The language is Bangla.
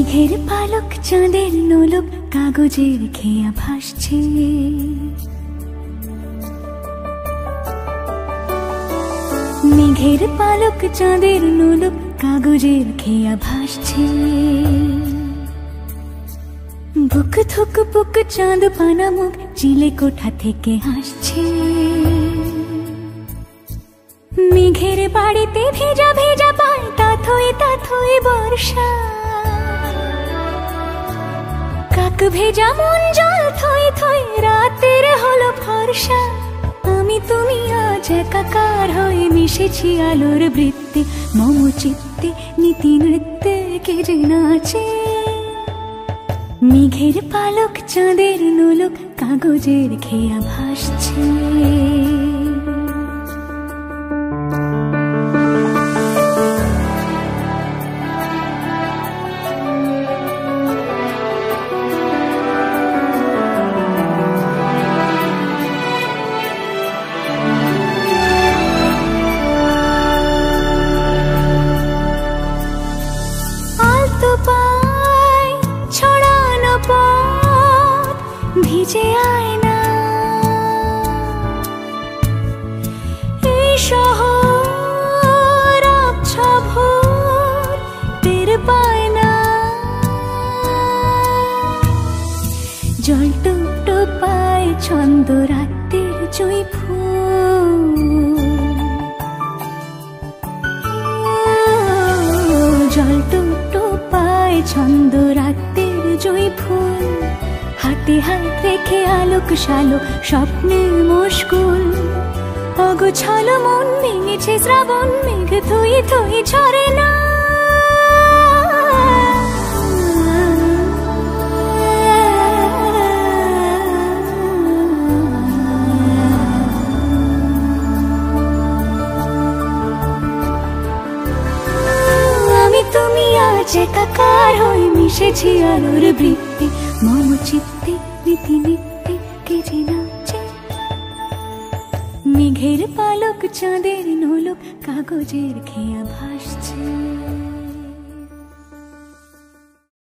মেঘের পালক চাঁদের নোলক কাগজের খেয়া ভাসছে। মেঘের পালক চাঁদের নোলক কাগজের খেয়া ভাসছে। বুক থুক বুক চাঁদ পানা মুখ চিলে কোঠা থেকে হাসছে। মেঘের বাড়িতে ভেজা ভেজা পায় তাথই বর্ষা। কাক ভেজা মন জল থই থই রাতের হলো ফর্সা। আমি তুমি আজ একাকার হয়ে মিশেছি আলোর বৃত্তে। মম চিত্তে নীতি নৃত্যে কে যে নাচে। মেঘের পালক চাঁদের নোলক কাগজের খেয়া ভাসছে। ভিজে আয়না এই শহর আবছা ভোর টের পায় না। জল টুপ টুপায় ছন্দ রাতের জুঁই ফুল। জল টুপ টুপায় ছন্দ রাতের জুঁই ফুল। হাতে হাত রেখে আলোক শালো স্বপ্নে মুশকুল। অগোছালো মন ভেঙেছে শ্রাবণ মেঘ থই থই ঝরে না। আমি তুমি আজ একাকার হয়ে মিশেছি আলোর বৃত্তে। মম চিত্তে নীতি নিত্যে কে যে নাচে। মেঘের পালক চাঁদের নোলক কাগজের খেয়া ভাসছে।